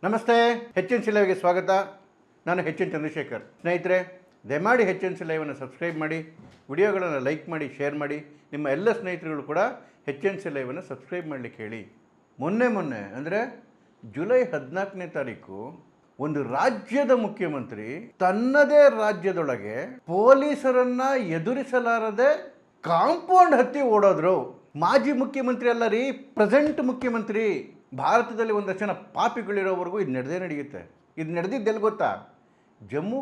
ನಮಸ್ತೆ, H N C ಲೈವ್ಗೆ ಸ್ವಾಗತ. ನಾನು ಎಚ್ ಎನ್ ಚಂದ್ರಶೇಖರ್. ಸ್ನೇಹಿತರೆ, ದಯಮಾಡಿ ಎಚ್ ಎನ್ ಸಿ ಲೈವನ್ನು ಸಬ್ಸ್ಕ್ರೈಬ್ ಮಾಡಿ, ವಿಡಿಯೋಗಳನ್ನು ಲೈಕ್ ಮಾಡಿ, ಶೇರ್ ಮಾಡಿ. ನಿಮ್ಮ ಎಲ್ಲ ಸ್ನೇಹಿತರುಗಳು ಕೂಡ ಎಚ್ ಎನ್ ಸಿ ಲೈವನ್ನು ಸಬ್ಸ್ಕ್ರೈಬ್ ಮಾಡಲಿಕ್ಕೆ ಹೇಳಿ. ಮೊನ್ನೆ ಅಂದರೆ ಜುಲೈ 14ನೇ ತಾರೀಕು ಒಂದು ರಾಜ್ಯದ ಮುಖ್ಯಮಂತ್ರಿ ತನ್ನದೇ ರಾಜ್ಯದೊಳಗೆ ಪೊಲೀಸರನ್ನ ಎದುರಿಸಲಾರದೆ ಕಾಂಪೌಂಡ್ ಹತ್ತಿ ಓಡೋದ್ರು. ಮಾಜಿ ಮುಖ್ಯಮಂತ್ರಿ ಅಲ್ಲ ರೀ, ಪ್ರೆಸೆಂಟ್ ಮುಖ್ಯಮಂತ್ರಿ. ಭಾರತದಲ್ಲಿ ಒಂದಷ್ಟು ಜನ ಪಾಪಿಗಳಿರೋವರೆಗೂ ಇದು ನಡೆಯುತ್ತೆ. ಇದು ನಡೆದಿದ್ದೆಲ್ಲಿ ಗೊತ್ತಾ? ಜಮ್ಮು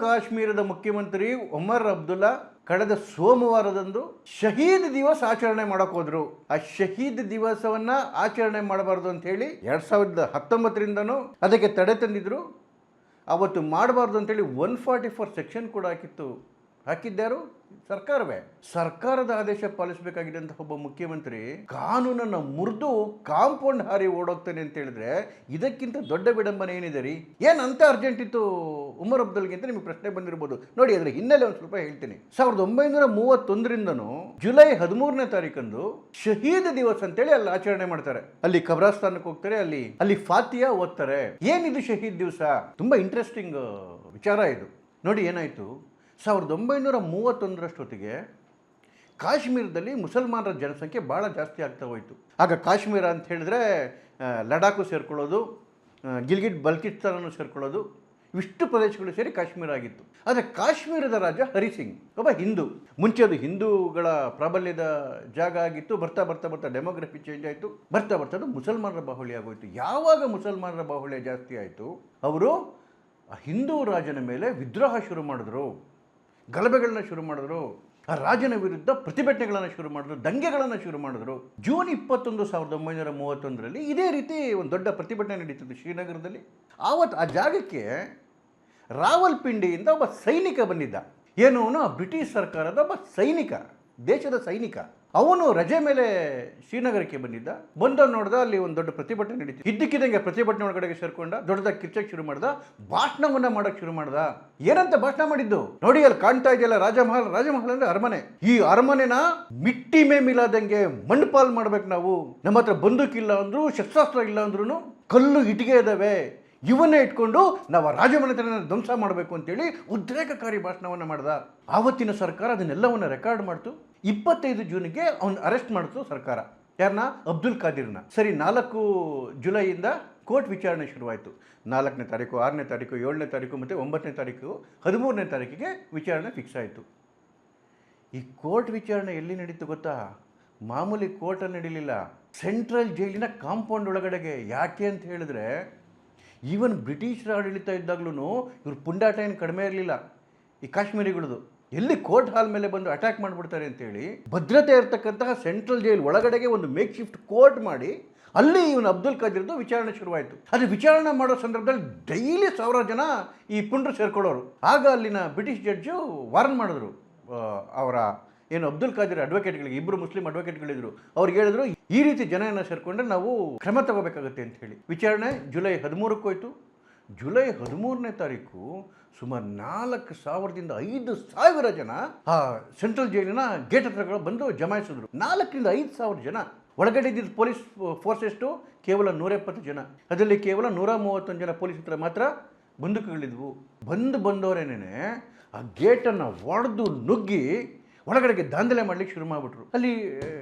ಕಾಶ್ಮೀರದ ಮುಖ್ಯಮಂತ್ರಿ ಒಮರ್ ಅಬ್ದುಲ್ಲಾ ಕಳೆದ ಸೋಮವಾರದಂದು ಶಹೀದ್ ದಿವಸ್ ಆಚರಣೆ ಮಾಡೋಕೆ ಹೋದ್ರು. ಆ ಶಹೀದ್ ದಿವಸವನ್ನ ಆಚರಣೆ ಮಾಡಬಾರ್ದು ಅಂತ ಹೇಳಿ 2019ರಿಂದನೂ ಅದಕ್ಕೆ ತಡೆ ತಂದಿದ್ರು. ಅವತ್ತು ಮಾಡಬಾರ್ದು ಅಂತೇಳಿ 144 ಸೆಕ್ಷನ್ ಕೂಡ ಹಾಕಿದ್ದಾರು ಸರ್ಕಾರವೇ. ಸರ್ಕಾರದ ಆದೇಶ ಪಾಲಿಸಬೇಕಾಗಿದ್ದಂಥ ಒಬ್ಬ ಮುಖ್ಯಮಂತ್ರಿ ಕಾನೂನನ್ನು ಮುರಿದು ಕಾಂಪೌಂಡ್ ಹಾರಿ ಓಡೋಗ್ತಾನೆ ಅಂತ ಹೇಳಿದ್ರೆ ಇದಕ್ಕಿಂತ ದೊಡ್ಡ ವಿಡಂಬನೆ ಏನಿದೆ ರೀ? ಏನಂತ ಅರ್ಜೆಂಟ್ ಇತ್ತು ಉಮರ್ ಅಬ್ದುಲ್ಗೆ ಅಂತ ನಿಮಗೆ ಪ್ರಶ್ನೆ ಬಂದಿರಬಹುದು. ನೋಡಿ, ಅದರ ಹಿನ್ನೆಲೆ ಒಂದು ಸ್ವಲ್ಪ ಹೇಳ್ತೀನಿ. 1931ರಿಂದನೂ ಜುಲೈ 13ನೇ ತಾರೀಕಂದು ಶಹೀದ್ ದಿವಸ್ ಅಂತೇಳಿ ಅಲ್ಲಿ ಆಚರಣೆ ಮಾಡ್ತಾರೆ. ಅಲ್ಲಿ ಕಬ್ರಸ್ತಾನಕ್ಕೆ ಹೋಗ್ತಾರೆ, ಅಲ್ಲಿ ಫಾತಿಯಾ ಓದ್ತಾರೆ. ಏನಿದು ಶಹೀದ್ ದಿವಸ? ತುಂಬಾ ಇಂಟ್ರೆಸ್ಟಿಂಗ್ ವಿಚಾರ ಇದು. ನೋಡಿ ಏನಾಯ್ತು, 1931ರಷ್ಟೊತ್ತಿಗೆ ಕಾಶ್ಮೀರದಲ್ಲಿ ಮುಸಲ್ಮಾನರ ಜನಸಂಖ್ಯೆ ಭಾಳ ಜಾಸ್ತಿ ಆಗ್ತಾ ಹೋಯಿತು. ಆಗ ಕಾಶ್ಮೀರ ಅಂತ ಹೇಳಿದ್ರೆ ಲಡಾಖು ಸೇರ್ಕೊಳ್ಳೋದು, ಗಿಲ್ಗಿಟ್ ಬಲ್ಕಿಸ್ತಾನೂ ಸೇರ್ಕೊಳ್ಳೋದು, ಇಷ್ಟು ಪ್ರದೇಶಗಳು ಸೇರಿ ಕಾಶ್ಮೀರ ಆಗಿತ್ತು. ಆದರೆ ಕಾಶ್ಮೀರದ ರಾಜ ಹರಿಸಿಂಗ್ ಒಬ್ಬ ಹಿಂದೂ. ಮುಂಚೆ ಅದು ಹಿಂದೂಗಳ ಪ್ರಾಬಲ್ಯದ ಜಾಗ ಆಗಿತ್ತು. ಬರ್ತಾ ಬರ್ತಾ ಬರ್ತಾ ಡೆಮೋಗ್ರಫಿ ಚೇಂಜ್ ಆಯಿತು. ಬರ್ತಾ ಬರ್ತಾ ಅದು ಮುಸಲ್ಮಾನರ ಬಾಹುಳ್ಯ ಆಗೋಯಿತು. ಯಾವಾಗ ಮುಸಲ್ಮಾನರ ಬಾಹುಳ್ಯ ಜಾಸ್ತಿ ಆಯಿತು, ಅವರು ಹಿಂದೂ ರಾಜನ ಮೇಲೆ ವಿದ್ರೋಹ ಶುರು ಮಾಡಿದ್ರು, ಗಲಭೆಗಳನ್ನ ಶುರು ಮಾಡಿದ್ರು, ಆ ರಾಜನ ವಿರುದ್ಧ ಪ್ರತಿಭಟನೆಗಳನ್ನು ಶುರು ಮಾಡಿದ್ರು, ದಂಗೆಗಳನ್ನು ಶುರು ಮಾಡಿದ್ರು. ಜೂನ್ 21, 1931ರಲ್ಲಿ ಇದೇ ರೀತಿ ಒಂದು ದೊಡ್ಡ ಪ್ರತಿಭಟನೆ ನಡೀತಿತ್ತು ಶ್ರೀನಗರದಲ್ಲಿ. ಆವತ್ತು ಆ ಜಾಗಕ್ಕೆ ರಾವಲ್ಪಿಂಡಿಯಿಂದ ಒಬ್ಬ ಸೈನಿಕ ಬಂದಿದ್ದ. ಏನು, ಅವನು ಬ್ರಿಟಿಷ್ ಸರ್ಕಾರದ ಒಬ್ಬ ಸೈನಿಕ, ದೇಶದ ಸೈನಿಕ. ಅವನು ರಜೆ ಮೇಲೆ ಶ್ರೀನಗರಕ್ಕೆ ಬಂದಿದ್ದ. ಬಂದವ್ ನೋಡ್ದ, ಅಲ್ಲಿ ಒಂದು ದೊಡ್ಡ ಪ್ರತಿಭಟನೆ ನಡೀತು. ಇದ್ದಕ್ಕಿದ್ದಂಗೆ ಪ್ರತಿಭಟನೆ ಒಳಗಡೆಗೆ ಸೇರ್ಕೊಂಡ, ದೊಡ್ಡದಾಗಿ ಕಿರ್ಚಕ್ಕೆ ಶುರು ಮಾಡ್ದ, ಭಾಷಣವನ್ನ ಮಾಡಕ್ಕೆ ಶುರು ಮಾಡ್ದ. ಏನಂತ ಭಾಷಣ ಮಾಡಿದ್ದು ನೋಡಿ, ಅಲ್ಲಿ ಕಾಣ್ತಾ ಇದೆಯಲ್ಲ ರಾಜಮಹಲ್ ಅಂದ್ರೆ ಅರಮನೆ. ಈ ಅರಮನೆನ ಮಿಟ್ಟಿ ಮೇ ಮಿಲಾದಂಗೆ ಮಣ್ಣುಪಾಲ್ ಮಾಡ್ಬೇಕು ನಾವು. ನಮ್ಮ ಹತ್ರ ಬಂದೂಕಿಲ್ಲ ಅಂದ್ರು, ಶಸ್ತ್ರಾಸ್ತ್ರ ಇಲ್ಲ ಅಂದ್ರೂ ಕಲ್ಲು ಇಟ್ಟಿಗೆ ಇದಾವೆ, ಇವನ್ನೇ ಇಟ್ಕೊಂಡು ನಾವು ರಾಜಮನೆತನ ಧ್ವಂಸ ಮಾಡಬೇಕು ಅಂತೇಳಿ ಉದ್ರೇಕಕಾರಿ ಭಾಷಣವನ್ನು ಮಾಡ್ದ. ಆವತ್ತಿನ ಸರ್ಕಾರ ಅದನ್ನೆಲ್ಲವನ್ನು ರೆಕಾರ್ಡ್ ಮಾಡ್ತು. 25 ಜೂನ್ಗೆ ಅವನು ಅರೆಸ್ಟ್ ಮಾಡಿತು ಸರ್ಕಾರ. ಯಾರನ್ನ? ಅಬ್ದುಲ್ ಖಾದಿರ್ನ. ಸರಿ, 4 ಜುಲೈಯಿಂದ ಕೋರ್ಟ್ ವಿಚಾರಣೆ ಶುರುವಾಯಿತು. 4ನೇ ತಾರೀಕು, 6ನೇ ತಾರೀಕು, 7ನೇ ತಾರೀಕು ಮತ್ತು 9ನೇ ತಾರೀಕು, 13ನೇ ತಾರೀಕಿಗೆ ವಿಚಾರಣೆ ಫಿಕ್ಸ್ ಆಯಿತು. ಈ ಕೋರ್ಟ್ ವಿಚಾರಣೆ ಎಲ್ಲಿ ನಡೀತು ಗೊತ್ತಾ? ಮಾಮೂಲಿ ಕೋರ್ಟಲ್ಲಿ ನಡೀಲಿಲ್ಲ, ಸೆಂಟ್ರಲ್ ಜೈಲಿನ ಕಾಂಪೌಂಡ್ ಒಳಗಡೆಗೆ. ಯಾಕೆ ಅಂತ ಹೇಳಿದ್ರೆ, ಈವನ್ ಬ್ರಿಟಿಷರ ಆಡಳಿತ ಇದ್ದಾಗ್ಲೂ ಇವ್ರ ಪುಂಡಾಟ ಏನು ಕಡಿಮೆ ಇರಲಿಲ್ಲ ಈ ಕಾಶ್ಮೀರಿಗಳದು. ಎಲ್ಲಿ ಕೋರ್ಟ್ ಹಾಲ್ ಮೇಲೆ ಬಂದು ಅಟ್ಯಾಕ್ ಮಾಡಿಬಿಡ್ತಾರೆ ಅಂತೇಳಿ ಭದ್ರತೆ ಇರತಕ್ಕಂತಹ ಸೆಂಟ್ರಲ್ ಜೈಲ್ ಒಳಗಡೆಗೆ ಒಂದು ಮೇಕ್ ಶಿಫ್ಟ್ ಕೋರ್ಟ್ ಮಾಡಿ ಅಲ್ಲಿ ಇವನು ಅಬ್ದುಲ್ ಖಾದಿರ್ದು ವಿಚಾರಣೆ ಶುರುವಾಯಿತು. ಅದು ವಿಚಾರಣೆ ಮಾಡೋ ಸಂದರ್ಭದಲ್ಲಿ ಡೈಲಿ 1000 ಜನ ಈ ಪುಂಡ್ರು ಸೇರ್ಕೊಳ್ಳೋರು. ಆಗ ಅಲ್ಲಿನ ಬ್ರಿಟಿಷ್ ಜಡ್ಜು ವಾರ್ನ್ ಮಾಡಿದ್ರು ಅವರ ಏನು ಅಬ್ದುಲ್ ಖಾದಿರ್ ಅಡ್ವೊಕೇಟ್ಗಳಿಗೆ, 2 ಮುಸ್ಲಿಂ ಅಡ್ವೊಕೇಟ್ಗಳಿದ್ರು. ಅವ್ರಿಗೆ ಹೇಳಿದ್ರು, ಈ ರೀತಿ ಜನನ ಸೇರಿಕೊಂಡ್ರೆ ನಾವು ಕ್ರಮ ತಗೋಬೇಕಾಗುತ್ತೆ ಅಂತ ಹೇಳಿ. ವಿಚಾರಣೆ ಜುಲೈ 13ಕ್ಕೆ ಹೋಯ್ತು. ಜುಲೈ 13ನೇ ತಾರೀಕು ಸುಮಾರು 4,000ದಿಂದ 5,000 ಜನ ಆ ಸೆಂಟ್ರಲ್ ಜೈಲಿನ ಗೇಟ್ ಹತ್ರ ಬಂದು ಜಮಾಯಿಸಿದ್ರು. 4,000ರಿಂದ 5,000 ಜನ. ಒಳಗಡೆ ಇದ್ದಿದ್ದು ಪೊಲೀಸ್ ಫೋರ್ಸ್ ಎಷ್ಟು? ಕೇವಲ 170 ಜನ. ಅದರಲ್ಲಿ ಕೇವಲ 131 ಜನ ಪೊಲೀಸ್ ಹತ್ರ ಮಾತ್ರ ಬಂದೂಕುಗಳಿದ್ವು. ಬಂದವರೇನೇನೆ ಆ ಗೇಟನ್ನು ಒಡೆದು ನುಗ್ಗಿ ಒಳಗಡೆಗೆ ದಾಂಧಲೆ ಮಾಡ್ಲಿಕ್ಕೆ ಶುರು ಮಾಡಿಬಿಟ್ರು. ಅಲ್ಲಿ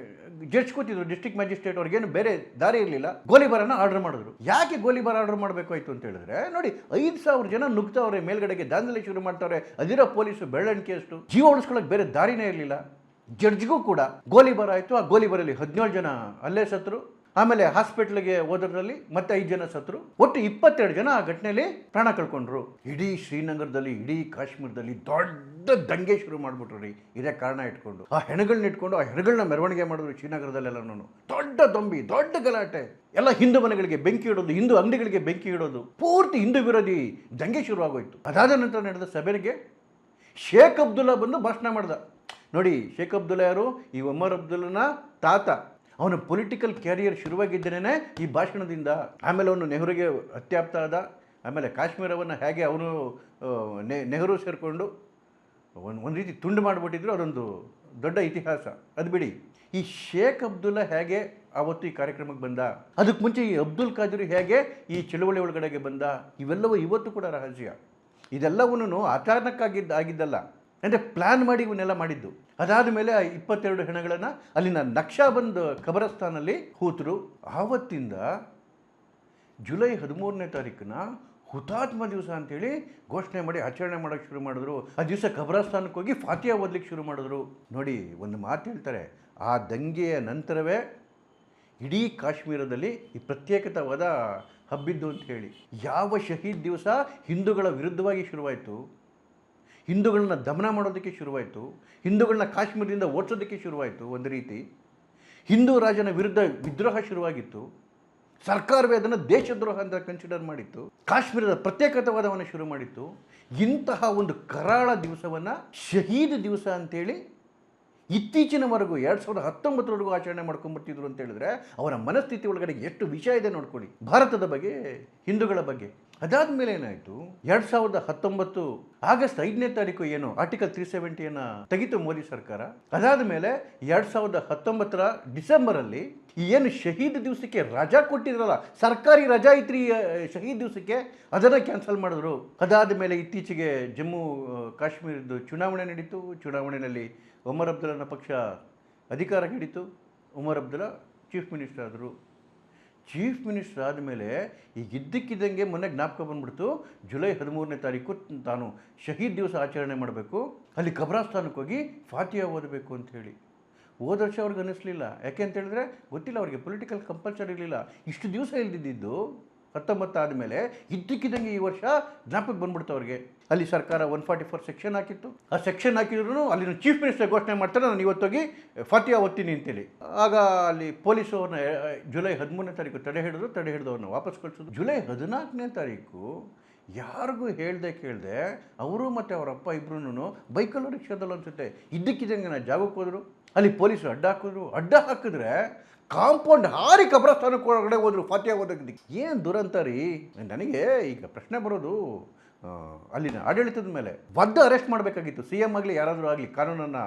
ಜಡ್ಜ್ ಕೂತಿದ್ರು, ಡಿಸ್ಟ್ರಿಕ್ಟ್ ಮ್ಯಾಜಿಸ್ಟ್ರೇಟ್. ಅವ್ರಿಗೇನು ಬೇರೆ ದಾರಿ ಇರಲಿಲ್ಲ, ಗೋಲಿಬಾರನ್ನ ಆರ್ಡರ್ ಮಾಡಿದ್ರು. ಯಾಕೆ ಗೋಲಿಬಾರ್ ಆರ್ಡರ್ ಮಾಡಬೇಕಾಯ್ತು ಅಂತ ಹೇಳಿದ್ರೆ, ನೋಡಿ 5,000 ಜನ ನುಗ್ತವ್ರೆ, ಮೇಲ್ಗಡೆಗೆ ದಾಂಧಲೆ ಶುರು ಮಾಡ್ತಾವ್ರೆ. ಅದಿರೋ ಪೊಲೀಸು ಬೆಳ್ಳಣಿಕೆ ಅಷ್ಟು, ಜೀವ ಉಳಿಸ್ಕೊಳ್ಳೋಕೆ ಬೇರೆ ದಾರಿನೇ ಇರಲಿಲ್ಲ. ಜಡ್ಜ್ಗೂ ಕೂಡ ಗೋಲಿಬಾರ್ ಆಯಿತು. ಆ ಗೋಲಿಬಾರಲ್ಲಿ 17 ಜನ ಅಲ್ಲೇ ಸತ್ರು. ಆಮೇಲೆ ಹಾಸ್ಪಿಟ್ಲಿಗೆ ಹೋದ್ರಲ್ಲಿ ಮತ್ತೆ 5 ಜನ ಸತ್ರು. ಒಟ್ಟು 22 ಜನ ಆ ಘಟನೆಯಲ್ಲಿ ಪ್ರಾಣ ಕಳ್ಕೊಂಡ್ರು. ಇಡೀ ಶ್ರೀನಗರದಲ್ಲಿ, ಇಡೀ ಕಾಶ್ಮೀರದಲ್ಲಿ ದೊಡ್ಡ ದಂಗೆ ಶುರು ಮಾಡಿಬಿಟ್ರು ರೀ. ಇದೇ ಕಾರಣ ಇಟ್ಕೊಂಡು ಆ ಹೆಣಗಳನ್ನ ಇಟ್ಕೊಂಡು ಆ ಹೆಣಗಳನ್ನ ಮೆರವಣಿಗೆ ಮಾಡಿದ್ರು ಶ್ರೀನಗರದಲ್ಲೆಲ್ಲ. ದೊಡ್ಡ ದೊಂಬಿ, ದೊಡ್ಡ ಗಲಾಟೆ, ಎಲ್ಲ ಹಿಂದೂ ಮನೆಗಳಿಗೆ ಬೆಂಕಿ ಇಡೋದು, ಹಿಂದೂ ಅಂಗಡಿಗಳಿಗೆ ಬೆಂಕಿ ಇಡೋದು, ಪೂರ್ತಿ ಹಿಂದೂ ವಿರೋಧಿ ದಂಗೆ ಶುರುವಾಗೋಯ್ತು. ಅದಾದ ನಂತರ ನಡೆದ ಸಭೆಗೆ ಶೇಖ್ ಅಬ್ದುಲ್ಲಾ ಬಂದು ಭಾಷಣ ಮಾಡ್ದ. ನೋಡಿ, ಶೇಖ್ ಅಬ್ದುಲ್ಲಾ ಯಾರು? ಈ ಒಮರ್ ಅಬ್ದುಲ್ಲನ ತಾತ. ಅವನ ಪೊಲಿಟಿಕಲ್ ಕ್ಯಾರಿಯರ್ ಶುರುವಾಗಿದ್ದೇನೆ ಈ ಭಾಷಣದಿಂದ. ಆಮೇಲೆ ಅವನು ನೆಹರುಗೆ ಅತ್ಯಾಪ್ತ ಆದ. ಆಮೇಲೆ ಕಾಶ್ಮೀರವನ್ನು ಹೇಗೆ ಅವನು ನೆಹರು ಸೇರಿಕೊಂಡು ಒಂದು ರೀತಿ ತುಂಡು ಮಾಡಿಬಿಟ್ಟಿದ್ರು, ಅದೊಂದು ದೊಡ್ಡ ಇತಿಹಾಸ, ಅದು ಬಿಡಿ. ಈ ಶೇಖ್ ಅಬ್ದುಲ್ಲಾ ಹೇಗೆ ಆವತ್ತು ಈ ಕಾರ್ಯಕ್ರಮಕ್ಕೆ ಬಂದ, ಅದಕ್ಕೆ ಮುಂಚೆ ಈ ಅಬ್ದುಲ್ ಖಾದಿರ್ ಹೇಗೆ ಈ ಚಳುವಳಿ ಒಳಗಡೆಗೆ ಬಂದ, ಇವೆಲ್ಲವೂ ಇವತ್ತು ಕೂಡ ರಹಸ್ಯ. ಇದೆಲ್ಲವೂ ಆಗಿದ್ದಲ್ಲ, ಅಂದರೆ ಪ್ಲ್ಯಾನ್ ಮಾಡಿ ಇವನ್ನೆಲ್ಲ ಮಾಡಿದ್ದು. ಅದಾದ ಮೇಲೆ 22 ಹೆಣಗಳನ್ನು ಅಲ್ಲಿನ ನಕ್ಷಾಬಂದ್ ಖಬರಸ್ಥಾನಲ್ಲಿ ಹೂತರು. ಆವತ್ತಿಂದ ಜುಲೈ 13ನೇ ತಾರೀಕನ್ನ ಹುತಾತ್ಮ ದಿವಸ ಅಂತೇಳಿ ಘೋಷಣೆ ಮಾಡಿ ಆಚರಣೆ ಮಾಡೋಕ್ಕೆ ಶುರು ಮಾಡಿದ್ರು. ಆ ದಿವಸ ಖಬರಸ್ಥಾನಕ್ಕೆ ಹೋಗಿ ಫಾತಿಯಾ ಓದಲಿಕ್ಕೆ ಶುರು ಮಾಡಿದ್ರು. ನೋಡಿ, ಒಂದು ಮಾತು ಹೇಳ್ತಾರೆ, ಆ ದಂಗೆಯ ನಂತರವೇ ಇಡೀ ಕಾಶ್ಮೀರದಲ್ಲಿ ಈ ಪ್ರತ್ಯೇಕತಾವಾದ ಹಬ್ಬಿದ್ದು ಅಂತ ಹೇಳಿ. ಯಾವ ಶಹೀದ್ ದಿವಸ ಹಿಂದೂಗಳ ವಿರುದ್ಧವಾಗಿ ಶುರುವಾಯಿತು, ಹಿಂದೂಗಳನ್ನ ದಮನ ಮಾಡೋದಕ್ಕೆ ಶುರುವಾಯಿತು, ಹಿಂದೂಗಳನ್ನ ಕಾಶ್ಮೀರದಿಂದ ಓಡಿಸೋದಕ್ಕೆ ಶುರುವಾಯಿತು, ಒಂದು ರೀತಿ ಹಿಂದೂ ರಾಜನ ವಿರುದ್ಧ ವಿದ್ರೋಹ ಶುರುವಾಗಿತ್ತು. ಸರ್ಕಾರವೇ ಅದನ್ನು ದೇಶದ್ರೋಹ ಅಂತ ಕನ್ಸಿಡರ್ ಮಾಡಿತ್ತು. ಕಾಶ್ಮೀರದ ಪ್ರತ್ಯೇಕತಾವಾದವನ್ನು ಶುರು ಮಾಡಿತ್ತು. ಇಂತಹ ಒಂದು ಕರಾಳ ದಿವಸವನ್ನು ಶಹೀದ್ ದಿವಸ ಅಂತೇಳಿ ಇತ್ತೀಚಿನವರೆಗೂ 2019 ಆಚರಣೆ ಮಾಡ್ಕೊಂಡ್ಬರ್ತಿದ್ರು ಅಂತ ಹೇಳಿದ್ರೆ ಅವರ ಮನಸ್ಥಿತಿ ಒಳಗಡೆ ಎಷ್ಟು ವಿಷಯ ಇದೆ ನೋಡ್ಕೊಳ್ಳಿ, ಭಾರತದ ಬಗ್ಗೆ, ಹಿಂದೂಗಳ ಬಗ್ಗೆ. ಅದಾದ ಮೇಲೆ ಏನಾಯಿತು, 2019 ಆಗಸ್ಟ್ 5ನೇ ತಾರೀಕು ಏನು ಆರ್ಟಿಕಲ್ 370 ತೆಗಿತು ಮೋದಿ ಸರ್ಕಾರ. ಅದಾದ ಮೇಲೆ 2019 ಡಿಸೆಂಬರಲ್ಲಿ ಏನು ಶಹೀದ್ ದಿವಸಕ್ಕೆ ರಜಾ ಕೊಟ್ಟಿದ್ರಲ್ಲ, ಸರ್ಕಾರಿ ರಜಾ ಇತ್ರಿ ಶಹೀದ್ ದಿವಸಕ್ಕೆ, ಅದನ್ನು ಕ್ಯಾನ್ಸಲ್ ಮಾಡಿದ್ರು. ಅದಾದ ಮೇಲೆ ಇತ್ತೀಚೆಗೆ ಜಮ್ಮು ಕಾಶ್ಮೀರದ ಚುನಾವಣೆ ನಡೀತು. ಚುನಾವಣೆಯಲ್ಲಿ ಒಮರ್ ಅಬ್ದುಲ್ಲನ ಪಕ್ಷ ಅಧಿಕಾರ ಹಿಡಿತು. ಒಮರ್ ಅಬ್ದುಲ್ಲಾ ಚೀಫ್ ಮಿನಿಸ್ಟರ್ ಆದರು. ಚೀಫ್ ಮಿನಿಸ್ಟರ್ ಆದಮೇಲೆ ಈಗ ಇದ್ದಕ್ಕಿದ್ದಂಗೆ ಮೊನ್ನೆ ಜ್ಞಾಪಕ ಬಂದ್ಬಿಡ್ತು, ಜುಲೈ 13ನೇ ತಾರೀಕು ತಾನು ಶಹೀದ್ ದಿವಸ ಆಚರಣೆ ಮಾಡಬೇಕು, ಅಲ್ಲಿ ಖಬರಸ್ಥಾನಕ್ಕೆ ಹೋಗಿ ಫಾತಿಯಾ ಓದಬೇಕು ಅಂಥೇಳಿ. ಹೋದ ವರ್ಷ ಅವ್ರಿಗೆ ಅನ್ನಿಸ್ಲಿಲ್ಲ. ಯಾಕೆ ಅಂತ ಹೇಳಿದ್ರೆ ಗೊತ್ತಿಲ್ಲ ಅವ್ರಿಗೆ, ಪೊಲಿಟಿಕಲ್ ಕಂಪಲ್ಸರಿ ಇರಲಿಲ್ಲ. ಇಷ್ಟು ದಿವಸ ಇಲ್ದಿದ್ದು 19 ಆದಮೇಲೆ ಇದ್ದಕ್ಕಿದ್ದಂಗೆ ಈ ವರ್ಷ ಜ್ಞಾಪಕ ಬಂದ್ಬಿಡ್ತು ಅವ್ರಿಗೆ. ಅಲ್ಲಿ ಸರ್ಕಾರ 144 ಸೆಕ್ಷನ್ ಹಾಕಿತ್ತು. ಆ ಸೆಕ್ಷನ್ ಹಾಕಿದ್ರು ಅಲ್ಲಿನ ಚೀಫ್ ಮಿನಿಸ್ಟರ್ ಘೋಷಣೆ ಮಾಡ್ತಾರೆ, ನಾನು ಇವತ್ತೋಗಿ ಫಾತಿಯಾ ಓದ್ತೀನಿ ಅಂತೇಳಿ. ಆಗ ಅಲ್ಲಿ ಪೊಲೀಸು ಅವ್ರನ್ನ ಜುಲೈ 13ನೇ ತಾರೀಕು ತಡೆ ಹಿಡಿದು ಅವ್ರನ್ನ ವಾಪಸ್ ಕಳಿಸೋದು. ಜುಲೈ 14ನೇ ತಾರೀಕು ಯಾರಿಗೂ ಹೇಳ್ದೆ ಕೇಳಿದೆ ಅವರು ಮತ್ತು ಅವರ ಅಪ್ಪ ಇಬ್ಬರೂ ಬೈಕಲ್ಲೂ ರಿಕ್ಷಾದಲ್ಲೂ ಅನಿಸುತ್ತೆ ಇದ್ದಕ್ಕಿದ್ದಂಗೆ ನಾನು ಜಾಗಕ್ಕೆ ಹೋದರು. ಅಲ್ಲಿ ಪೊಲೀಸರು ಅಡ್ಡ ಹಾಕಿದ್ರೆ ಕಾಂಪೌಂಡ್ ಹಾರಿ ಖಬರಸ್ಥಾನಕ್ಕೆ ಒಳಗಡೆ ಹೋದ್ರು ಫಾತಿಯಾ ಓದೋದಕ್ಕೆ. ಏನು ದುರಂತ ರೀ. ನನಗೆ ಈಗ ಪ್ರಶ್ನೆ ಬರೋದು, ಅಲ್ಲಿನ ಆಡಳಿತದ ಮೇಲೆ ಒದ್ದು ಅರೆಸ್ಟ್ ಮಾಡಬೇಕಾಗಿತ್ತು. CM ಆಗಲಿ ಯಾರಾದರೂ ಆಗಲಿ ಕಾನೂನನ್ನು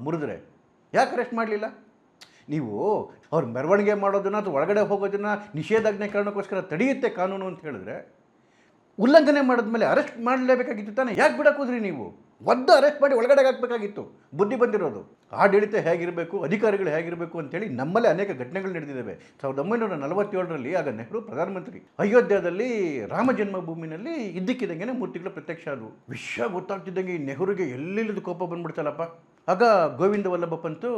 ಮುರಿದ್ರೆ ಯಾಕೆ ಅರೆಸ್ಟ್ ಮಾಡಲಿಲ್ಲ? ನೀವು ಅವ್ರು ಮೆರವಣಿಗೆ ಮಾಡೋದನ್ನು ಅಥವಾ ಒಳಗಡೆ ಹೋಗೋದನ್ನು ನಿಷೇಧಾಜ್ಞೆ ಕಾರಣಕ್ಕೋಸ್ಕರ ತಡೆಯುತ್ತೆ ಕಾನೂನು ಅಂತ ಹೇಳಿದ್ರೆ, ಉಲ್ಲಂಘನೆ ಮಾಡಿದ್ಮೇಲೆ ಅರೆಸ್ಟ್ ಮಾಡಲೇಬೇಕಾಗಿತ್ತು ತಾನೇ. ಯಾಕೆ ಬಿಡಕ್ಕೆ ಹೋದ್ರಿ ನೀವು? ಒದ್ದು ಅರೆಸ್ಟ್ ಮಾಡಿ ಒಳಗಡೆ ಹಾಕಬೇಕಾಗಿತ್ತು. ಬುದ್ಧಿ ಬಂದಿರೋದು. ಆಡಳಿತ ಹೇಗಿರಬೇಕು, ಅಧಿಕಾರಿಗಳು ಹೇಗಿರಬೇಕು ಅಂತೇಳಿ ನಮ್ಮಲ್ಲೇ ಅನೇಕ ಘಟನೆಗಳು ನಡೆದಿದ್ದಾವೆ. 1947ರಲ್ಲಿ ಆಗ ನೆಹರು ಪ್ರಧಾನಮಂತ್ರಿ, ಅಯೋಧ್ಯದಲ್ಲಿ ರಾಮ ಜನ್ಮಭೂಮಿನಲ್ಲಿ ಇದ್ದಕ್ಕಿದ್ದಂಗೆ ಮೂರ್ತಿಗಳು ಪ್ರತ್ಯಕ್ಷ ಆದವು. ವಿಷಯ ಗೊತ್ತಾಗ್ತಿದ್ದಂಗೆ ಈ ನೆಹರುಗೆ ಎಲ್ಲಿಲ್ಲದ ಕೋಪ ಬಂದ್ಬಿಡ್ತಲ್ಲಪ್ಪ. ಆಗ ಗೋವಿಂದ ವಲ್ಲಭ ಪಂತ್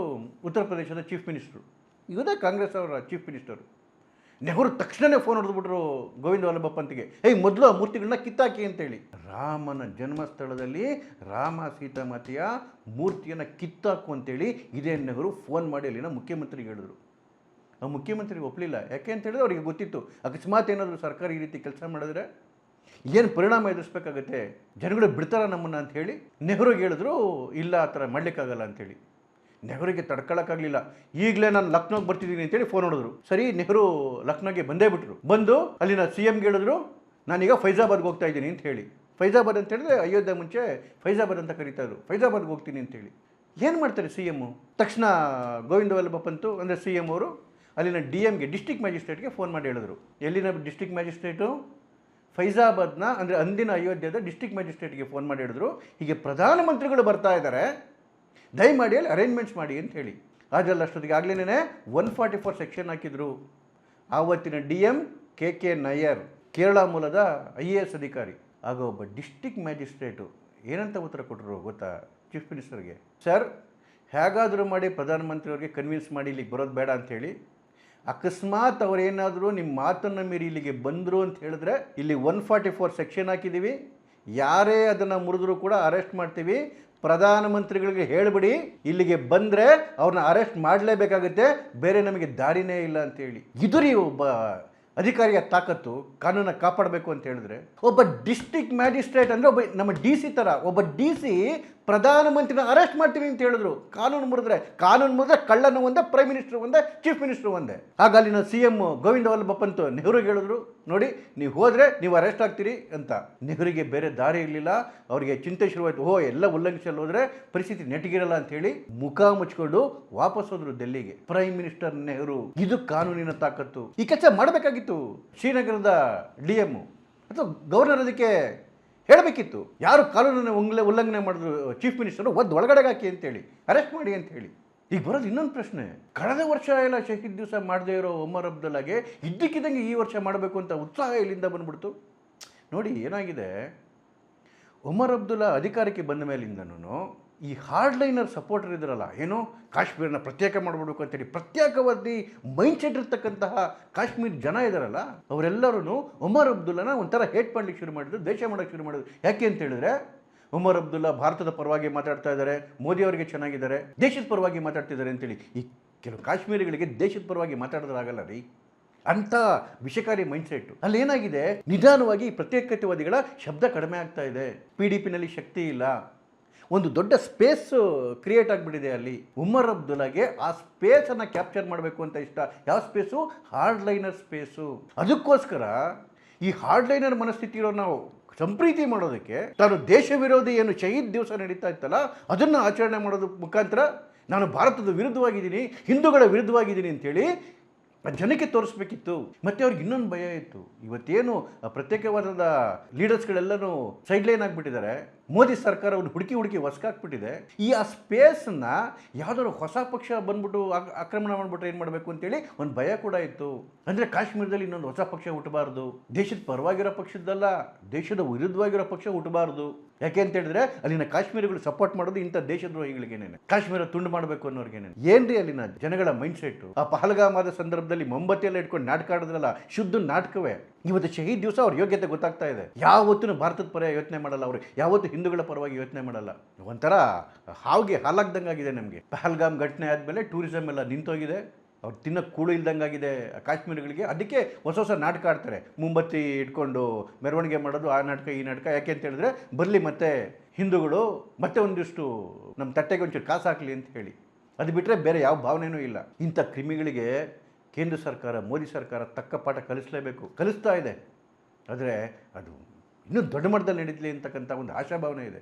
ಉತ್ತರ ಪ್ರದೇಶದ ಚೀಫ್ ಮಿನಿಸ್ಟ್ರು, ಇವರೇ ಕಾಂಗ್ರೆಸ್ ಅವರ ಚೀಫ್ ಮಿನಿಸ್ಟರು. ನೆಹರು ತಕ್ಷಣವೇ ಫೋನ್ ಹೊಡೆದ್ಬಿಟ್ರು ಗೋವಿಂದ ವಲ್ಲಭ ಪಂತ್ಗೆ, ಮೊದಲು ಆ ಮೂರ್ತಿಗಳನ್ನ ಕಿತ್ತಾಕಿ ಅಂತೇಳಿ. ರಾಮನ ಜನ್ಮಸ್ಥಳದಲ್ಲಿ ರಾಮ ಸೀತಾಮಾತೆಯ ಮೂರ್ತಿಯನ್ನು ಕಿತ್ತಾಕು ಅಂತೇಳಿ ಇದೇ ನೆಹರು ಫೋನ್ ಮಾಡಿ ಅಲ್ಲಿನ ಮುಖ್ಯಮಂತ್ರಿಗೆ ಹೇಳಿದ್ರು. ಆ ಮುಖ್ಯಮಂತ್ರಿಗೆ ಒಪ್ಪಲಿಲ್ಲ. ಯಾಕೆ ಅಂತ ಹೇಳಿದ್ರೆ ಅವರಿಗೆ ಗೊತ್ತಿತ್ತು, ಅಕಸ್ಮಾತ್ ಏನಾದರೂ ಸರ್ಕಾರ ಈ ರೀತಿ ಕೆಲಸ ಮಾಡಿದ್ರೆ ಏನು ಪರಿಣಾಮ ಎದುರಿಸ್ಬೇಕಾಗತ್ತೆ, ಜನಗಳು ಬಿಡ್ತಾರ ನಮ್ಮನ್ನು ಅಂತ ಹೇಳಿ ನೆಹರುಗೆ ಹೇಳಿದ್ರು, ಇಲ್ಲ ಆ ಥರ ಮಾಡಲಿಕ್ಕಾಗಲ್ಲ ಅಂಥೇಳಿ. ನೆಹರುಗೆ ತಡ್ಕೊಳ್ಳೋಕ್ಕಾಗಲಿಲ್ಲ. ಈಗಲೇ ನಾನು ಲಕ್ನೋಗೆ ಬರ್ತಿದ್ದೀನಿ ಅಂತೇಳಿ ಫೋನ್ ಹೊಡೆದ್ರು. ಸರಿ, ನೆಹರು ಲಕ್ನೋಗೆ ಬಂದೇ ಬಿಟ್ಟರು. ಬಂದು ಅಲ್ಲಿನ CMಗೆ ಹೇಳಿದ್ರು, ನಾನೀಗ ಫೈಜಾಬಾದ್ಗೆ ಹೋಗ್ತಾ ಇದ್ದೀನಿ ಅಂತ ಹೇಳಿ. ಫೈಜಾಬಾದ್ ಅಂತ ಹೇಳಿದ್ರೆ ಅಯೋಧ್ಯೆ ಮುಂಚೆ ಫೈಜಾಬಾದ್ ಅಂತ ಕರೀತಾಯಿದ್ರು. ಫೈಜಾಬಾದ್ಗೆ ಹೋಗ್ತೀನಿ ಅಂತೇಳಿ. ಏನು ಮಾಡ್ತಾರೆ CM? ತಕ್ಷಣ ಗೋವಿಂದ ವಲ್ಲಭ ಪಂತು ಅಂದರೆ CM ಅವರು ಅಲ್ಲಿನ DMಗೆ ಡಿಸ್ಟ್ರಿಕ್ಟ್ ಮ್ಯಾಜಿಸ್ಟ್ರೇಟ್ಗೆ ಫೋನ್ ಮಾಡಿ ಹೇಳಿದ್ರು. ಎಲ್ಲಿನ ಡಿಸ್ಟ್ರಿಕ್ಟ್ ಮ್ಯಾಜಿಸ್ಟ್ರೇಟು? ಫೈಜಾಬಾದ್ನ ಅಂದರೆ ಅಂದಿನ ಅಯೋಧ್ಯೆದ ಡಿಸ್ಟ್ರಿಕ್ಟ್ ಮ್ಯಾಜಿಸ್ಟ್ರೇಟ್ಗೆ ಫೋನ್ ಮಾಡಿ ಹೇಳಿದ್ರು, ಹೀಗೆ ಪ್ರಧಾನಮಂತ್ರಿಗಳು ಬರ್ತಾ ಇದ್ದಾರೆ, ದಯಮಾಡಿ ಅಲ್ಲಿ ಅರೇಂಜ್ಮೆಂಟ್ಸ್ ಮಾಡಿ ಅಂತ ಹೇಳಿ. ಅದರಲ್ಲಿ ಅಷ್ಟೊತ್ತಿಗೆ ಆಗಲೇ 144 ಸೆಕ್ಷನ್ ಹಾಕಿದ್ರು. ಆವತ್ತಿನ DM KK ನಯ್ಯರ್, ಕೇರಳ ಮೂಲದ IAS ಅಧಿಕಾರಿ. ಆಗ ಒಬ್ಬ ಡಿಸ್ಟ್ರಿಕ್ಟ್ ಮ್ಯಾಜಿಸ್ಟ್ರೇಟು ಏನಂತ ಉತ್ತರ ಕೊಟ್ಟರು ಗೊತ್ತಾ ಚೀಫ್ ಮಿನಿಸ್ಟರ್ಗೆ? ಸರ್, ಹೇಗಾದರೂ ಮಾಡಿ ಪ್ರಧಾನಮಂತ್ರಿಯವ್ರಿಗೆ ಕನ್ವಿನ್ಸ್ ಮಾಡಿ ಇಲ್ಲಿಗೆ ಬರೋದು ಬೇಡ ಅಂಥೇಳಿ, ಅಕಸ್ಮಾತ್ ಅವರೇನಾದರೂ ನಿಮ್ಮ ಮಾತನ್ನು ಮೀರಿ ಇಲ್ಲಿಗೆ ಬಂದರು ಅಂತ ಹೇಳಿದ್ರೆ ಇಲ್ಲಿ 144 ಸೆಕ್ಷನ್ ಹಾಕಿದ್ದೀವಿ, ಯಾರೇ ಅದನ್ನು ಮುರಿದ್ರೂ ಕೂಡ ಅರೆಸ್ಟ್ ಮಾಡ್ತೀವಿ. ಪ್ರಧಾನಮಂತ್ರಿಗಳಿಗೆ ಹೇಳಿಬಿಡಿ, ಇಲ್ಲಿಗೆ ಬಂದರೆ ಅವ್ರನ್ನ ಅರೆಸ್ಟ್ ಮಾಡಲೇಬೇಕಾಗುತ್ತೆ, ಬೇರೆ ನಮಗೆ ದಾರಿನೇ ಇಲ್ಲ ಅಂತೇಳಿ. ಇದು ರೀ ಒಬ್ಬ ಅಧಿಕಾರಿಯ ತಾಕತ್ತು, ಕಾನೂನ ಕಾಪಾಡಬೇಕು ಅಂತ ಹೇಳಿದ್ರೆ. ಒಬ್ಬ ಡಿಸ್ಟ್ರಿಕ್ಟ್ ಮ್ಯಾಜಿಸ್ಟ್ರೇಟ್ ಅಂದರೆ ಒಬ್ಬ ನಮ್ಮ DC ಥರ ಒಬ್ಬ DC ಪ್ರಧಾನಮಂತ್ರಿನ ಅರೆಸ್ಟ್ ಮಾಡ್ತೀನಿ ಅಂತ ಹೇಳಿದ್ರು. ಕಾನೂನು ಮುರಿದ್ರೆ ಕಳ್ಳನು ಒಂದೇ, ಪ್ರೈಮ್ ಮಿನಿಸ್ಟರ್ ಒಂದೇ, ಚೀಫ್ ಮಿನಿಸ್ಟರ್ ಒಂದೇ. ಆಗ ಅಲ್ಲಿನ CM ಗೋವಿಂದ ವಲ್ಲಭ ಪಂತ್ ನೆಹರುಗೆ ಹೇಳಿದ್ರು, ನೋಡಿ ನೀವು ಹೋದರೆ ನೀವು ಅರೆಸ್ಟ್ ಆಗ್ತೀರಿ ಅಂತ. ನೆಹರುಗೆ ಬೇರೆ ದಾರಿ ಇರಲಿಲ್ಲ. ಅವರಿಗೆ ಚಿಂತೆ ಶುರುವಾಯಿತು, ಎಲ್ಲ ಉಲ್ಲಂಘಿಸಲು ಹೋದರೆ ಪರಿಸ್ಥಿತಿ ನೆಟ್ಟಿಗಿರಲ್ಲ ಅಂತ ಹೇಳಿ ಮುಖ ಮುಚ್ಕೊಂಡು ವಾಪಸ್ ಹೋದ್ರು ಡೆಲ್ಲಿಗೆ. Prime minister Nehru. ಇದು ಕಾನೂನಿನ ತಾಕತ್ತು. ಈ ಕೆಲಸ ಮಾಡಬೇಕಾಗಿತ್ತು ಶ್ರೀನಗರದ DM ಅಥವಾ ಗವರ್ನರ್ ಅದಕ್ಕೆ ಹೇಳಬೇಕಿತ್ತು. ಯಾರು ಕಾನೂನನ್ನು ಉಲ್ಲಂಘನೆ ಮಾಡಿದ್ರು ಚೀಫ್ ಮಿನಿಸ್ಟರ್ ಒಳಗಡೆಗೆ ಹಾಕಿ ಅಂತೇಳಿ, ಅರೆಸ್ಟ್ ಮಾಡಿ ಅಂತ ಹೇಳಿ. ಈಗ ಬರೋದು ಇನ್ನೊಂದು ಪ್ರಶ್ನೆ, ಕಳೆದ ವರ್ಷ ಎಲ್ಲ ಶಹೀದ್ ದಿವಸ ಮಾಡದೇ ಇರೋ ಒಮರ್ ಅಬ್ದುಲ್ಲಾಗೆ ಇದ್ದಕ್ಕಿದ್ದಂಗೆ ಈ ವರ್ಷ ಮಾಡಬೇಕು ಅಂತ ಉತ್ಸಾಹ ಇಲ್ಲಿಂದ ಬಂದ್ಬಿಡ್ತು. ನೋಡಿ ಏನಾಗಿದೆ, ಒಮರ್ ಅಬ್ದುಲ್ಲಾ ಅಧಿಕಾರಕ್ಕೆ ಬಂದ ಮೇಲಿಂದನೂ ಈ ಹಾರ್ಡ್ಲೈನರ್ ಸಪೋರ್ಟರ್ ಇದ್ರಲ್ಲ, ಏನು ಕಾಶ್ಮೀರನ ಪ್ರತ್ಯೇಕ ಮಾಡಿಬಿಡ್ಬೇಕು ಅಂತೇಳಿ ಪ್ರತ್ಯೇಕವಾದಿ ಮೈಂಡ್ಸೆಟ್ ಇರ್ತಕ್ಕಂತಹ ಕಾಶ್ಮೀರ ಜನ ಇದ್ದಾರಲ್ಲ, ಅವರೆಲ್ಲರೂ ಒಮರ್ ಅಬ್ದುಲ್ಲಾನ ಒಂಥರ ಹೇಟ್ ಮಾಡಲಿಕ್ಕೆ ಶುರು ಮಾಡಿದ್ರು, ದ್ವೇಷ ಮಾಡೋಕ್ಕೆ ಶುರು ಮಾಡಿದ್ರು. ಯಾಕೆ ಅಂತ ಹೇಳಿದ್ರೆ, ಒಮರ್ ಅಬ್ದುಲ್ಲಾ ಭಾರತದ ಪರವಾಗಿ ಮಾತಾಡ್ತಾ ಇದ್ದಾರೆ, ಮೋದಿ ಅವರಿಗೆ ಚೆನ್ನಾಗಿದ್ದಾರೆ, ದೇಶದ ಪರವಾಗಿ ಮಾತಾಡ್ತಿದ್ದಾರೆ ಅಂತೇಳಿ. ಈ ಕೆಲವು ಕಾಶ್ಮೀರಿಗಳಿಗೆ ದೇಶದ ಪರವಾಗಿ ಮಾತಾಡೋದಾಗಲ್ಲ ರೀ, ಅಂಥ ವಿಷಕಾರಿ ಮೈಂಡ್ಸೆಟ್ಟು. ಅಲ್ಲಿ ಏನಾಗಿದೆ, ನಿಧಾನವಾಗಿ ಪ್ರತ್ಯೇಕತೆವಾದಿಗಳ ಶಬ್ದ ಕಡಿಮೆ ಆಗ್ತಾ ಇದೆ. PDPನಲ್ಲಿ ಶಕ್ತಿ ಇಲ್ಲ, ಒಂದು ದೊಡ್ಡ ಸ್ಪೇಸ್ ಕ್ರಿಯೇಟ್ ಆಗಿಬಿಟ್ಟಿದೆ ಅಲ್ಲಿ. ಉಮರ್ ಅಬ್ದುಲ್ಲಾಗೆ ಆ ಸ್ಪೇಸನ್ನು ಕ್ಯಾಪ್ಚರ್ ಮಾಡಬೇಕು ಅಂತ ಇಷ್ಟ. ಯಾವ ಸ್ಪೇಸು? ಹಾರ್ಡ್ಲೈನರ್ ಸ್ಪೇಸು. ಅದಕ್ಕೋಸ್ಕರ ಈ ಹಾರ್ಡ್ಲೈನರ್ ಮನಸ್ಥಿತಿ ಇರೋ ನಾವು ಸಂಪ್ರೀತಿ ಮಾಡೋದಕ್ಕೆ ತಾನು ದೇಶ ವಿರೋಧಿ ಏನು ಶಹೀದ್ ದಿವಸ ನಡೀತಾ ಇತ್ತಲ್ಲ, ಅದನ್ನು ಆಚರಣೆ ಮಾಡೋದು ಮುಖಾಂತರ ನಾನು ಭಾರತದ ವಿರುದ್ಧವಾಗಿದ್ದೀನಿ, ಹಿಂದೂಗಳ ವಿರುದ್ಧವಾಗಿದ್ದೀನಿ ಅಂತೇಳಿ ಜನಕ್ಕೆ ತೋರಿಸ್ಬೇಕಿತ್ತು. ಮತ್ತು ಅವ್ರಿಗೆ ಇನ್ನೊಂದು ಭಯ ಇತ್ತು. ಇವತ್ತೇನು ಪ್ರತ್ಯೇಕವಾದ ಲೀಡರ್ಸ್ಗಳೆಲ್ಲನೂ ಸೈಡ್ಲೈನ್ ಆಗಿಬಿಟ್ಟಿದ್ದಾರೆ, ಮೋದಿ ಸರ್ಕಾರವನ್ನು ಹುಡುಕಿ ಹೊಸ್ಕಾಕ್ಬಿಟ್ಟಿದೆ. ಆ ಸ್ಪೇಸನ್ನು ಯಾವುದಾದ್ರು ಹೊಸ ಪಕ್ಷ ಬಂದ್ಬಿಟ್ಟು ಆಕ್ರಮಣ ಮಾಡಿಬಿಟ್ರೆ ಏನು ಮಾಡಬೇಕು ಅಂತೇಳಿ ಒಂದು ಭಯ ಕೂಡ ಇತ್ತು. ಅಂದರೆ ಕಾಶ್ಮೀರದಲ್ಲಿ ಇನ್ನೊಂದು ಹೊಸ ಪಕ್ಷ ಹುಟ್ಟಬಾರ್ದು, ದೇಶದ ಪರವಾಗಿರೋ ಪಕ್ಷದ್ದಲ್ಲ, ದೇಶದ ವಿರುದ್ಧವಾಗಿರೋ ಪಕ್ಷ ಹುಟ್ಟಬಾರ್ದು. ಯಾಕೆ ಅಂತ ಹೇಳಿದ್ರೆ ಅಲ್ಲಿನ ಕಾಶ್ಮೀರಿಗಳು ಸಪೋರ್ಟ್ ಮಾಡೋದು ಇಂಥ ದೇಶದ್ರೋಹಿಗಳಿಗೇನೇನೆ, ಕಾಶ್ಮೀರ ತುಂಡು ಮಾಡಬೇಕು ಅನ್ನೋರಿಗೇನೆ. ಏನ್ರಿ ಅಲ್ಲಿನ ಜನಗಳ ಮೈಂಡ್ಸೆಟ್ಟು? ಆ ಪಹಲ್ಗಾಮ್ ಆದ ಸಂದರ್ಭದಲ್ಲಿ ಮೊಂಬತ್ತಿಯೆಲ್ಲ ಇಟ್ಕೊಂಡು ನಾಟಕ ಆಡಿದ್ರಲ್ಲ, ಶುದ್ಧ ನಾಟಕವೇ. ಇವತ್ತು ಶಹೀದ್ ದಿವಸ ಅವ್ರ ಯೋಗ್ಯತೆ ಗೊತ್ತಾಗ್ತಾ ಇದೆ. ಯಾವತ್ತೂ ಭಾರತದ ಪರ ಯೋಚನೆ ಮಾಡಲ್ಲ ಅವರು, ಯಾವತ್ತೂ ಹಿಂದೂಗಳ ಪರವಾಗಿ ಯೋಚನೆ ಮಾಡಲ್ಲ. ಒಂಥರ ಹಾವಿಗೆ ಹಾಲಾಗ್ದಂಗೆ ಆಗಿದೆ ನಮಗೆ. ಪಹಲ್ಗಾಮ್ ಘಟನೆ ಆದಮೇಲೆ ಟೂರಿಸಮ್ ಎಲ್ಲ ನಿಂತೋಗಿದೆ, ಅವ್ರು ತಿನ್ನೋಕ್ಕೆ ಕೂಳು ಇಲ್ದಂಗಾಗಿದೆ ಕಾಶ್ಮೀರಿಗಳಿಗೆ. ಅದಕ್ಕೆ ಹೊಸ ನಾಟಕ ಆಡ್ತಾರೆ, ಮುಂಬತ್ತಿ ಇಟ್ಕೊಂಡು ಮೆರವಣಿಗೆ ಮಾಡೋದು, ಆ ನಾಟಕ ಈ ನಾಟಕ. ಯಾಕೆ ಅಂತ ಹೇಳಿದ್ರೆ ಬರಲಿ ಮತ್ತೆ ಹಿಂದೂಗಳು ಮತ್ತೆ ಒಂದಿಷ್ಟು ನಮ್ಮ ತಟ್ಟೆಗೆ ಒಂಚೂರು ಕಾಸು ಹಾಕಲಿ ಅಂತ ಹೇಳಿ. ಅದು ಬಿಟ್ಟರೆ ಬೇರೆ ಯಾವ ಭಾವನೆಯೂ ಇಲ್ಲ. ಇಂಥ ಕ್ರಿಮಿಗಳಿಗೆ ಕೇಂದ್ರ ಸರ್ಕಾರ, ಮೋದಿ ಸರ್ಕಾರ ತಕ್ಕ ಪಾಠ ಕಲಿಸ್ತಾ ಇದೆ. ಆದರೆ ಅದು ಇನ್ನೂ ದೊಡ್ಡ ಮಟ್ಟದಲ್ಲಿ ನಡೀತಲಿ ಅಂತಕ್ಕಂಥ ಒಂದು ಆಶಾಭಾವನೆ ಇದೆ.